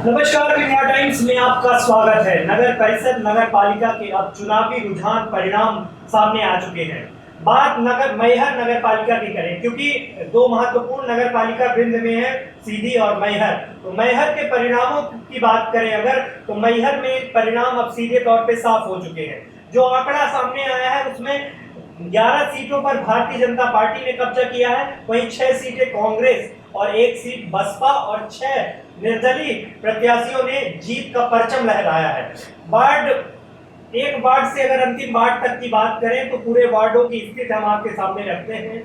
नमस्कार, India times में आपका स्वागत है। नगर परिषद नगर पालिका के अब चुनावी रुझान परिणाम सामने आ चुके हैं। बात मैहर नगर पालिका की करें, क्योंकि दो महत्वपूर्ण नगर पालिका वृंद में है, सीधी और मैहर। तो मैहर के परिणामों की बात करें अगर, तो मैहर में परिणाम अब सीधे तौर पे साफ हो चुके हैं। जो आंकड़ा सामने आया है उसमें 11 सीटों पर भारतीय जनता पार्टी ने कब्जा किया है, वहीं 6 सीटें कांग्रेस और 1 सीट बसपा और 6 निर्दलीय प्रत्याशियों ने जीत का परचम लहराया है। एक वार्ड से अगर अंतिम वार्ड तक की बात करें तो पूरे वार्डों की स्थिति हम आपके सामने रखते हैं।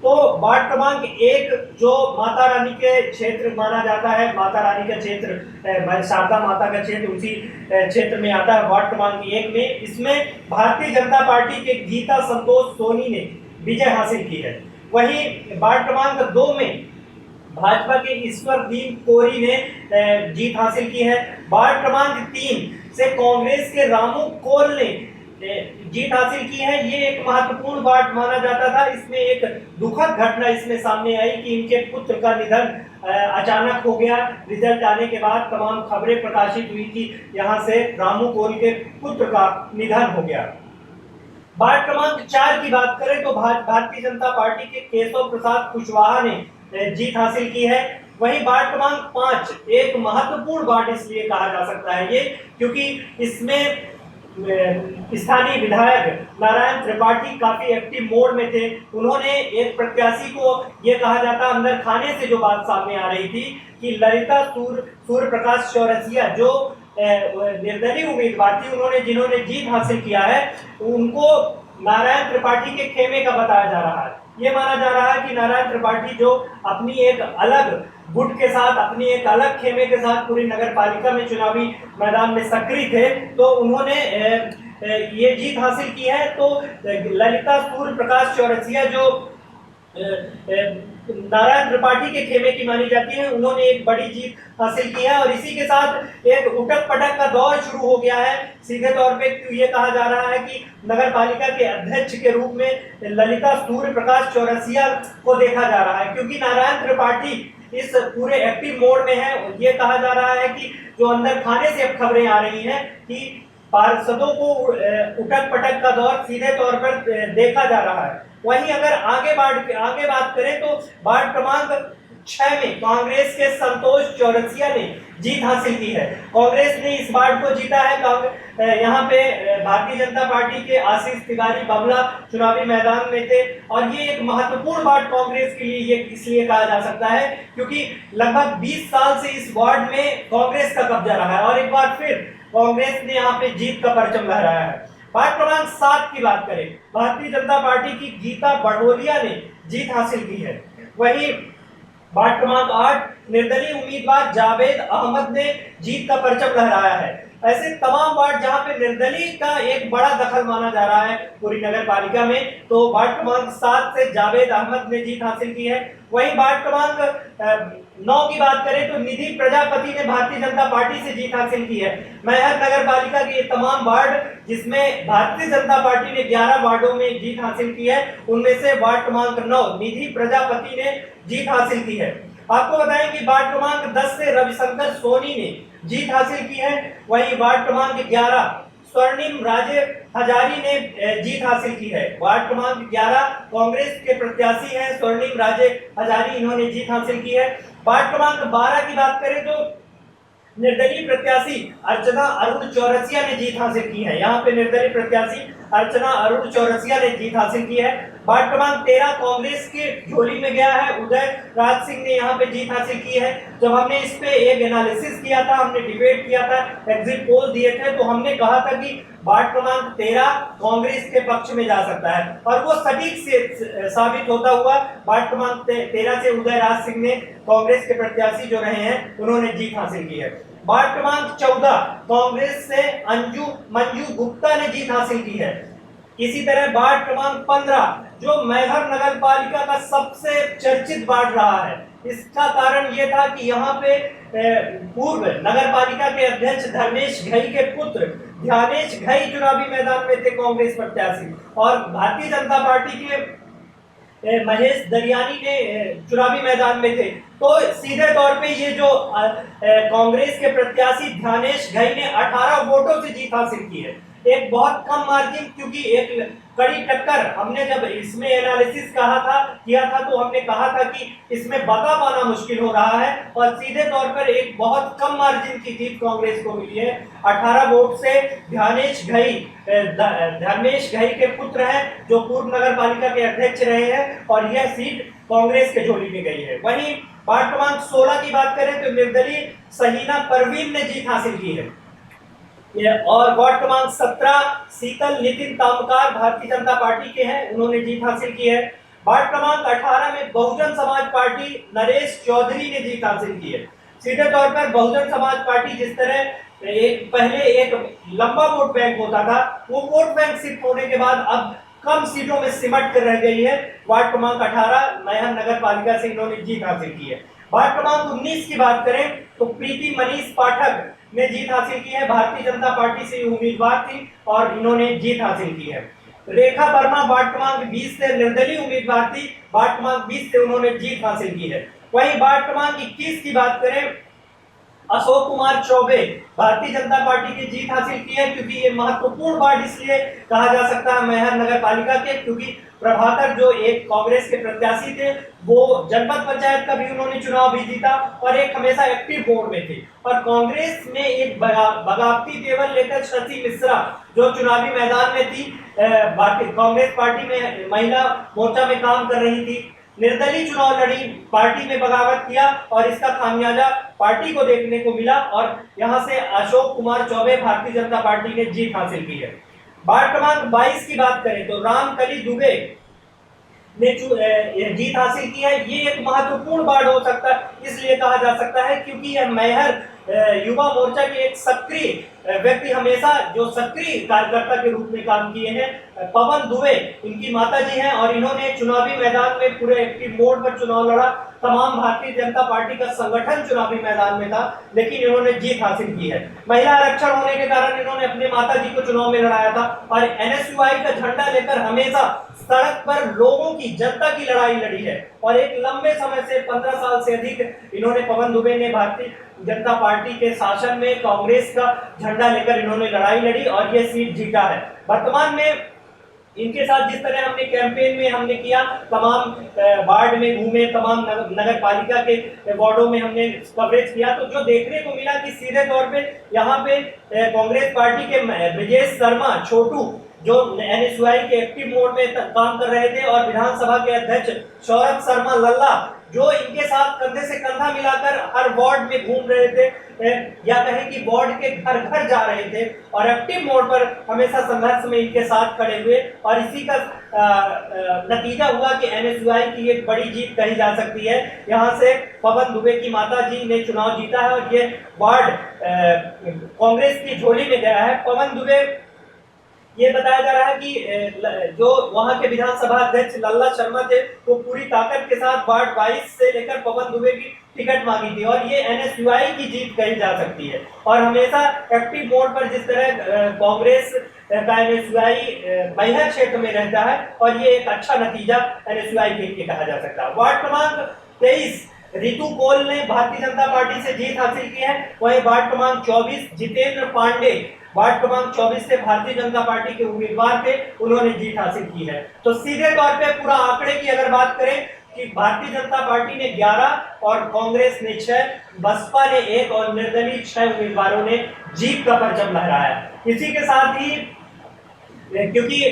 तो वार्ड क्रमांक 1 जो माता रानी के क्षेत्र माना जाता है, माता रानी का क्षेत्र शारदा माता का क्षेत्र उसी क्षेत्र में आता है। वार्ड क्रमांक 1 में इसमें भारतीय जनता पार्टी के गीता संतोष सोनी ने विजय हासिल की है। वहीं वार्ड क्रमांक 2 में भाजपा के ईश्वरदीन कोरी ने जीत हासिल की है। वार्ड क्रमांक 3 से कांग्रेस के रामू कोल ने जीत हासिल की है। ये एक महत्वपूर्ण वार्ड माना जाता था। इसमें एक दुखद घटना इसमें सामने आई कि इनके पुत्र का निधन अचानक हो गया। रिजल्ट आने के बाद तमाम खबरें प्रकाशित हुई कि यहाँ से रामू कोल के पुत्र का निधन हो गया। वार्ड क्रमांक 4 की बात करें तो भारतीय जनता पार्टी के केशव प्रसाद कुशवाहा ने जीत हासिल की है। वहीं वार्ड क्रमांक 5 एक महत्वपूर्ण वार्ड इसलिए कहा जा सकता है ये, क्योंकि इसमें स्थानीय विधायक नारायण त्रिपाठी काफी एक्टिव मोड में थे। उन्होंने एक प्रत्याशी को, ये कहा जाता अंदर खाने से जो बात सामने आ रही थी कि ललिता सूर्य प्रकाश चौरसिया जो निर्दलीय उम्मीदवार थी, जिन्होंने जीत हासिल किया है, उनको नारायण त्रिपाठी के खेमे का बताया जा रहा है। ये माना जा रहा है कि नारायण त्रिपाठी जो अपनी एक अलग गुट के साथ, अपनी एक अलग खेमे के साथ पूरी नगर पालिका में चुनावी मैदान में सक्रिय थे, तो उन्होंने ये जीत हासिल की है। तो ललिता सूर्य प्रकाश चौरसिया जो नारायण त्रिपाठी के खेमे की मानी जाती है, उन्होंने एक बड़ी जीत हासिल की है। और इसी के साथ एक उठक पटक का दौर शुरू हो गया है। सीधे तौर पे ये कहा जा रहा है कि नगर पालिका के अध्यक्ष के रूप में ललिता सूर्य प्रकाश चौरसिया को देखा जा रहा है, क्योंकि नारायण त्रिपाठी इस पूरे एक्टिव मोड में है। ये कहा जा रहा है कि जो अंदर खाने से अब खबरें आ रही हैं कि पार्षदों को उठक पटक का दौर सीधे तौर पर देखा जा रहा है। वहीं अगर आगे बात करें तो वार्ड क्रमांक 6 में कांग्रेस के संतोष चौरसिया ने जीत हासिल की है। कांग्रेस ने इस वार्ड को जीता है। यहाँ पे भारतीय जनता पार्टी के आशीष तिवारी बबला चुनावी मैदान में थे, और ये एक महत्वपूर्ण वार्ड कांग्रेस के लिए ये इसलिए कहा जा सकता है क्योंकि लगभग 20 साल से इस वार्ड में कांग्रेस का कब्जा रहा है, और एक बार फिर कांग्रेस ने यहाँ पे जीत का परचम लहराया है। वार्ड क्रमांक 7 की बात करें, भारतीय जनता पार्टी की गीता बड़ोलिया ने जीत हासिल की है। वहीं वार्ड क्रमांक 8 निर्दलीय उम्मीदवार जावेद अहमद ने जीत का परचम लहराया है। ऐसे तमाम वार्ड जहां पे निर्दलीय का एक बड़ा दखल माना जा रहा है पूरी नगर पालिका में, तो वार्ड क्रमांक 7 से जावेद अहमद ने जीत हासिल की है। वहीं वार्ड क्रमांक 9 की बात करें तो निधि प्रजापति ने भारतीय जनता पार्टी से जीत हासिल की है। मैहर नगर पालिका के तमाम वार्ड जिसमें भारतीय जनता पार्टी ने 11 वार्डों में जीत हासिल की है, उनमें से वार्ड क्रमांक 9 निधि प्रजापति ने जीत हासिल की है। आपको बताएं कि वार्ड क्रमांक 10 से रविशंकर सोनी ने जीत हासिल की है। वहीं वार्ड क्रमांक 11 स्वर्णिम राजे हजारी ने जीत हासिल की है। वार्ड क्रमांक 11 कांग्रेस के प्रत्याशी हैं स्वर्णिम राजे हजारी, इन्होंने जीत हासिल की है। वार्ड क्रमांक 12 की बात करें तो निर्दलीय प्रत्याशी अर्चना अरुण चौरसिया ने जीत हासिल की है। यहाँ पे निर्दलीय प्रत्याशी अर्चना अरुण चौरसिया ने जीत हासिल की है। वार्ड क्रमांक 13 कांग्रेस के झोली में गया है, उदय राज सिंह ने यहाँ पे जीत हासिल की है। जब हमने इस पे एक एनालिसिस किया था, हमने डिबेट किया था, एग्जिट पोल दिए थे, तो हमने कहा था कि वार्ड क्रमांक 13 कांग्रेस के पक्ष में जा सकता है, और वो सटीक से साबित होता हुआ वार्ड क्रमांक 13 से उदय राज सिंह ने, कांग्रेस के प्रत्याशी जो रहे हैं, उन्होंने जीत हासिल की है। वार्ड क्रमांक 14 कांग्रेस से मंजू गुप्ता ने जीत हासिल की है। इसी तरह वार्ड क्रमांक 15 जो मैहर नगर पालिका का सबसे चर्चित वार्ड रहा है, इसका कारण यह था कि यहाँ पे पूर्व नगर पालिका के अध्यक्ष धर्मेश घई के पुत्र ध्यानेश घई चुनावी मैदान में थे, कांग्रेस प्रत्याशी, और भारतीय जनता पार्टी के महेश दरियानी ने चुनावी मैदान में थे। तो सीधे तौर पे ये जो कांग्रेस के प्रत्याशी ध्यानेश घई ने 18 वोटों से जीत हासिल की है, एक बहुत कम मार्जिन, क्योंकि एक कड़ी टक्कर। हमने जब इसमें एनालिसिस किया था तो हमने कहा था कि इसमें बता पाना मुश्किल हो रहा है, और सीधे तौर पर एक बहुत कम मार्जिन की जीत कांग्रेस को मिली है 18 वोट से। ध्यानेश घई के पुत्र हैं, जो पूर्व नगर पालिका के अध्यक्ष रहे हैं, और यह सीट कांग्रेस के झोली में गई है। वहीं वार्ड क्रमांक 16 की बात करें तो निर्दलीय सहीना परवीन ने जीत हासिल की है, और वार्ड क्रमांक 17 शीतल नितिन तामकार भारतीय जनता पार्टी के हैं, उन्होंने जीत हासिल की है। वार्ड क्रमांक 18 में बहुजन समाज पार्टी नरेश चौधरी ने जीत हासिल की है। सीधे तौर पर बहुजन समाज पार्टी जिस तरह पहले एक लंबा वोट बैंक होता था, वो वोट बैंक सिर्फ होने के बाद अब कम सीटों में सिमट कर रह गई है। वार्ड क्रमांक 18 मैहर नगर पालिका से इन्होंने जीत हासिल की है। वार्ड क्रमांक 19 की बात करें तो प्रीति मनीष पाठक ने जीत हासिल की है, भारतीय जनता पार्टी से उम्मीदवार थी और इन्होंने जीत हासिल की है। रेखा वर्मा वार्ड क्रमांक 20 से निर्दलीय उम्मीदवार थी, वार्ड क्रमांक 20 से उन्होंने जीत हासिल की है। वहीं वार्ड क्रमांक 21 की बात करें, अशोक कुमार चौबे भारतीय जनता पार्टी की जीत हासिल की है, क्योंकि ये महत्वपूर्ण वार्ड इसलिए कहा जा सकता है मैहर नगर पालिका के, क्योंकि प्रभाकर जो एक कांग्रेस के प्रत्याशी थे, वो जनपद पंचायत का भी उन्होंने चुनाव भी जीता और एक हमेशा एक्टिव बोर्ड में थे। और कांग्रेस में एक बगावती तेवर लेकर शशि मिश्रा जो चुनावी मैदान में थी, कांग्रेस पार्टी में महिला मोर्चा में काम कर रही थी, निर्दलीय चुनाव लड़ी, पार्टी में बगावत किया और इसका खामियाजा पार्टी को देखने को मिला, और यहां से अशोक कुमार चौबे भारतीय जनता पार्टी ने जीत हासिल की है। वार्ड क्रमांक 22 की बात करें तो रामकली दुबे ने जीत हासिल की है। ये एक महत्वपूर्ण वार्ड हो सकता है, इसलिए कहा जा सकता है क्योंकि यह मैहर युवा मोर्चा के एक सक्रिय व्यक्ति, हमेशा जो सक्रिय कार्यकर्ता के रूप में काम किए हैं, पवन दुबे इनकी माताजी हैं, और इन्होंने चुनावी मैदान में पूरे एक्टिव मोड पर चुनाव लड़ा। तमाम भारतीय जनता पार्टी का संगठन चुनावी मैदान में था, लेकिन इन्होंने जीत हासिल की है। महिला आरक्षण होने के कारण इन्होंने अपने माताजी को चुनाव में लड़ाया था, और एनएसयूआई का झंडा लेकर हमेशा सड़क पर लोगों की, जनता की लड़ाई लड़ी है, और एक लंबे समय से 15 साल से अधिक इन्होंने, पवन दुबे ने भारतीय जनता पार्टी के शासन में कांग्रेस का झंडा लेकर इन्होंने लड़ाई लड़ी और ये सीट जीता है। वर्तमान में इनके साथ जिस तरह हमने कैंपेन में हमने किया, तमाम वार्ड में घूमे, तमाम नगर पालिका के वार्डों में हमने कवरेज किया, तो जो देखने को मिला कि सीधे तौर पे यहाँ पे कांग्रेस पार्टी के ब्रजेश शर्मा छोटू जो एनएसयूआई के एक्टिव मोड में काम कर रहे थे, और विधानसभा के अध्यक्ष सौरभ शर्मा लल्ला जो इनके साथ कंधे से कंधा मिलाकर हर वार्ड में घूम रहे थे, या कहें कि वार्ड के घर घर जा रहे थे और एक्टिव मोड पर हमेशा संघर्ष में इनके साथ खड़े हुए, और इसी का नतीजा हुआ कि एनएसयूआई की एक बड़ी जीत कही जा सकती है। यहाँ से पवन दुबे की माताजी ने चुनाव जीता है और ये वार्ड कांग्रेस की झोली में गया है। पवन दुबे, ये बताया जा रहा है कि जो वहां के विधानसभा अध्यक्ष लल्ला शर्मा थे, वो पूरी ताकत के साथ वार्ड 22 से लेकर पवन दुबे की टिकट मांगी थी, और ये एनएसयूआई की जीत कही जा सकती है। और हमेशा एक्टिव मोड पर जिस तरह कांग्रेस का एनएसयूआई मैहर क्षेत्र में रहता है, और ये एक अच्छा नतीजा एनएसयूआई के लिए कहा जा सकता है। वार्ड क्रमांक 23 रितु कोल ने भारतीय जनता पार्टी से जीत हासिल की है। वहीं वार्ड क्रमांक 24 जितेंद्र पांडे वार्ड क्रमांक 24 से भारतीय जनता पार्टी के उम्मीदवार थे, उन्होंने जीत हासिल की है। तो सीधे तौर पे पूरा आंकड़े की अगर बात करें कि भारतीय जनता पार्टी ने 11 और कांग्रेस ने 6, बसपा ने 1 और निर्दलीय 6 उम्मीदवारों ने जीत का परचम लहराया। इसी के साथ ही क्योंकि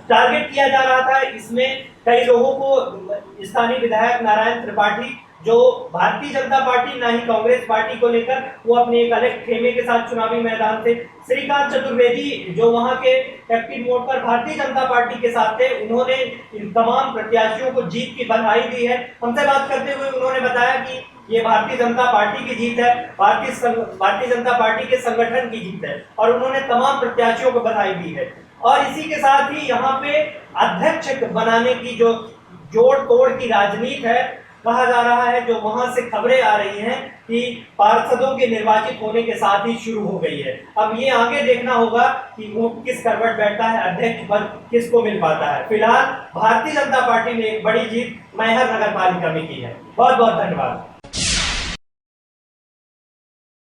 टारगेट किया जा रहा था, इसमें कई लोगों को स्थानीय विधायक नारायण त्रिपाठी जो भारतीय जनता पार्टी ना ही कांग्रेस पार्टी को लेकर वो अपने एक अलग खेमे के साथ चुनावी मैदान थे, श्रीकांत चतुर्वेदी जो वहां के एक्टिव मोड पर भारतीय जनता पार्टी के साथ थे, उन्होंने इन तमाम प्रत्याशियों को जीत की बधाई दी है। हमसे बात करते हुए उन्होंने बताया कि ये भारतीय जनता पार्टी की जीत है, भारतीय जनता पार्टी के संगठन की जीत है, और उन्होंने तमाम प्रत्याशियों को बधाई दी है। और इसी के साथ ही यहाँ पे अध्यक्ष बनाने की जो जोड़ तोड़ की राजनीति है, कहा जा रहा है, जो वहां से खबरें आ रही हैं कि पार्षदों के निर्वाचित होने के साथ ही शुरू हो गई है। अब ये आगे देखना होगा कि वो किस करवट बैठता है, अध्यक्ष पद किसको मिल पाता है। फिलहाल भारतीय जनता पार्टी ने एक बड़ी जीत मैहर नगर पालिका में की है। बहुत बहुत धन्यवाद।